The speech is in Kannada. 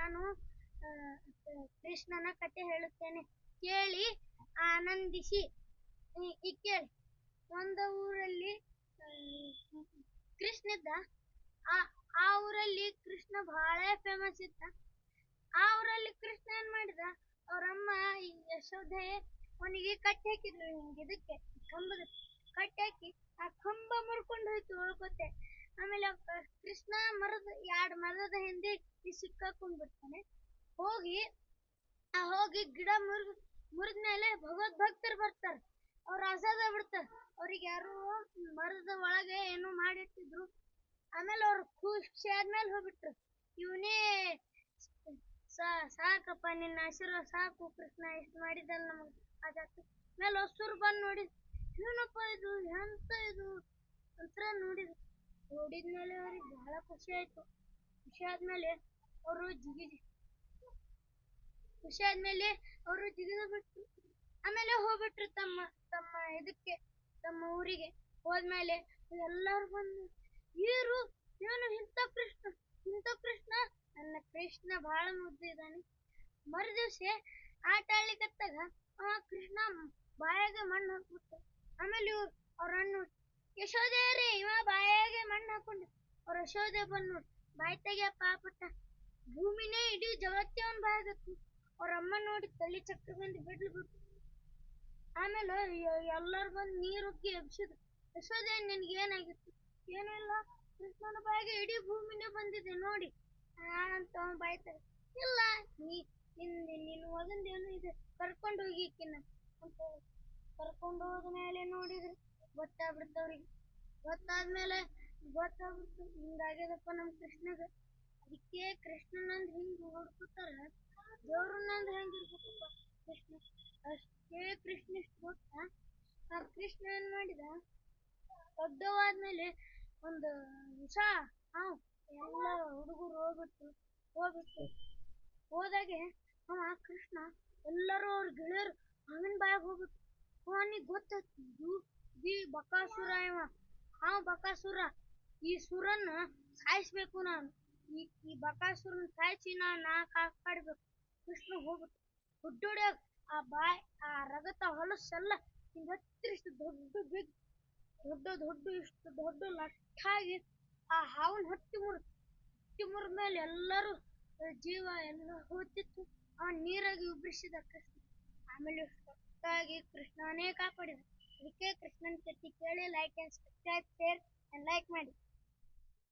ನಾನು ಆ, ಕೃಷ್ಣನ ಕಥೆ ಹೇಳುತ್ತೇನೆ, ಕೇಳಿ ಆನಂದಿಸಿ. ಈ ಕೇಳಿ. ಒಂದು ಊರಲ್ಲಿ ಆ, ಕೃಷ್ಣ ಇದ್ದ. ಆ ಆ ಊರಲ್ಲಿ ಕೃಷ್ಣ ಬಹಳ ಫೇಮಸ್ ಇದ್ದ. ಆ ಊರಲ್ಲಿ ಕೃಷ್ಣ ಏನ್ ಮಾಡಿದ, ಅವ್ರಮ್ಮ ಈ ಯಶೋದೆ ಅವನಿಗೆ ಕಟ್ಟಿ ಹಾಕಿದ್ರು, ಹಿಂಗೆ ಇದಕ್ಕೆ ಕಂಬದ ಕಟ್ಟಿ ಹಾಕಿ ಆ ಕಂಬ ಮುರ್ಕೊಂಡು ಹೋಯ್ತು ಉಳ್ಕೊತೆ. ಆಮೇಲೆ ಕೃಷ್ಣ ಎರಡು ಮರದ ಹಿಂದೆ ಸಿಕ್ಕಾಕೊಂಡ್ ಬಿಡ್ತಾನೆ. ಹೋಗಿ ಹೋಗಿ ಗಿಡ ಮುರಿದ್ಮೇಲೆ ಭಗವದ್ ಭಕ್ತರು ಬರ್ತಾರೆ. ಅವ್ರು ಅಸದ ಬಿಡ್ತಾರೆ. ಅವ್ರಿಗೆ ಯಾರು ಮರದ ಒಳಗೆ ಏನೋ ಮಾಡಿಟ್ಟಿದ್ರು. ಆಮೇಲೆ ಅವ್ರು ಖುಷಿ ಆದ್ಮೇಲೆ ಹೋಗ್ಬಿಟ್ರು. ಇವನೇ ಸಾಕಪ್ಪ, ನಿನ್ನ ಆಶೀರ್ವಾದ ಸಾಕು ಕೃಷ್ಣ, ಇಷ್ಟು ಮಾಡಿದಲ್ಲ ನಮಗ್ ಅದಾತು. ಮೇಲೆ ಹೊಸೂರು ಬಂದು ನೋಡಿದ್, ಏನಪ್ಪ ಇದು, ಎಂತ ಇದು ಅಂತ ನೋಡಿದ್ಮೇಲೆ ಅವ್ರಿಗೆ ಬಹಳ ಖುಷಿ ಆಯ್ತು. ಖುಷಿ ಆದ್ಮೇಲೆ ಅವರು ಜಿಗಿದು ಬಿಟ್ರು. ಆಮೇಲೆ ಹೋಗ್ಬಿಟ್ರು ತಮ್ಮ ತಮ್ಮ ಇದಕ್ಕೆ, ತಮ್ಮ ಊರಿಗೆ. ಹೋದ್ಮೇಲೆ ಎಲ್ಲಾರು ಬಂದು, ಏನು ಇಂಥ ಕೃಷ್ಣ, ನನ್ನ ಕೃಷ್ಣ ಬಹಳ ಮುದ್ದಿದ್ದಾನೆ. ಮರುದಿವ್ಸ ಆಟ ಆಡ್ಲಿಕ್ಕತ್ತಾಗ ಕೃಷ್ಣ ಬಾಯಾಗ ಮಣ್ಣು ಹಾಕ್ಬಿಟ್ಟು. ಆಮೇಲೆ ಅವ್ರ ಅಣ್ಣ, ಯಶೋಧೆಯರೇ, ಇವ ಬಾಯಾಗೆ ಮಣ್ಣು ಹಾಕೊಂಡು. ಅವ್ರ ಯಶೋಧೆ ಬಂದ್ ನೋಡಿ, ಬಾಯಿ ತೆಗಿಯಪ್ಪ ಪುಟ್ಟ, ಭೂಮಿನೇ ಇಡೀ ಜಗತ್ತೇ ಅವನ್ ಬಾಯಾಗತ್ತು. ಅವ್ರ ಅಮ್ಮ ನೋಡಿ ತಲೆ ಚಕ್ರ ಬಂದು ಬಿಟ್ಲು. ಆಮೇಲೆ ಎಲ್ಲರೂ ಬಂದು ನೀರುಗ್ಗಿ ಎಬ್ಸಿದ್ರು. ಯಶೋದೆ, ನಿನ್ಗೇನಾಗಿತ್ತು? ಏನೂ ಇಲ್ಲ, ಕೃಷ್ಣನ ಬಾಯಿಗೆ ಇಡೀ ಭೂಮಿನೇ ಬಂದಿದೆ ನೋಡಿ ಅಂತ ಅವನ್ ಬಾಯ್ತಾರೆ. ಇಲ್ಲ, ನಿನ್ನ ಮಗಂದೇನು ಇದೆ, ಕರ್ಕೊಂಡು ಹೋಗಿ ಅಂತ ಕರ್ಕೊಂಡು ಹೋದ್ಮೇಲೆ ನೋಡಿದ್ರು ಗೊತ್ತಾಗ್ಬಿಡ್ತವ್ರಿಗೆ. ಗೊತ್ತಾಗ್ಬಿಡ್ತು ಹಿಂಗಾಗ್ಯದಪ್ಪ ನಮ್ ಕೃಷ್ಣಗ. ಅದಕ್ಕೆ ಕೃಷ್ಣನಂದ್ ಹಿಂಗ್ ಹುಡ್ಕುತ್ತಾರ, ದೇವ್ರನ್ನಂದ್ ಹೆಂಗಿರ್ಬೇಕಪ್ಪ ಕೃಷ್ಣ. ಅಷ್ಟೇ ಕೃಷ್ಣ ಇಷ್ಟು ಗೊತ್ತಾ. ಆ ಕೃಷ್ಣ ಏನ್ ಮಾಡಿದ, ದೊಡ್ಡವಾದ್ಮೇಲೆ ಒಂದು ವಿಷ ಎಲ್ಲ ಹುಡುಗರು ಹೋದಾಗೆ ಕೃಷ್ಣ ಎಲ್ಲರೂ ಅವ್ರ ಗೆಳೆಯರು ಅವನ ಬಾಯಾಗ ಹೋಗ್ಬಿಟ್ಟು. ಅವನಿಗೆ ಗೊತ್ತಾಯ್ತು, ಈ ಬಕಾಸುರ ಬಕಾಸುರ, ಈ ಸುರನ್ನ ಸಾಯಿಸ್ಬೇಕು ನಾನು. ಈ ಬಕಾಸುರನ ಸಾಯಿಸಿ ನಾ ಕಾಪಾಡ್ಬೇಕು. ಕೃಷ್ಣ ಹೋಗ್ಬಿಟ್ಟು ಹುಡ್ಡೋಡ್ಯಾಗ ಆ ರಗತ ಹೊಲಸೆಲ್ಲ ಹಿಂಗ ಹತ್ತಿರಿಷ್ಟು ದೊಡ್ಡ ಲಟ್ಟಾಗಿ ಆ ಹಾವನ್ ಹೊಟ್ಟಿ ಮುರಿದ್ಮೇಲೆ ಎಲ್ಲರೂ ಜೀವ ಎಲ್ಲ ಹೋಗ್ತಿತ್ತು. ನೀರಾಗಿ ಉಬ್ರಿಸಿದ ಕೃಷ್ಣ. ಆಮೇಲೆ ಕೃಷ್ಣನೇ ಕಾಪಾಡಿದ. ಅದಕ್ಕೆ ಕೃಷ್ಣನ್ ಕಥೆ ಕೇಳಿ, like and subscribe, share and like ಮಾಡಿ.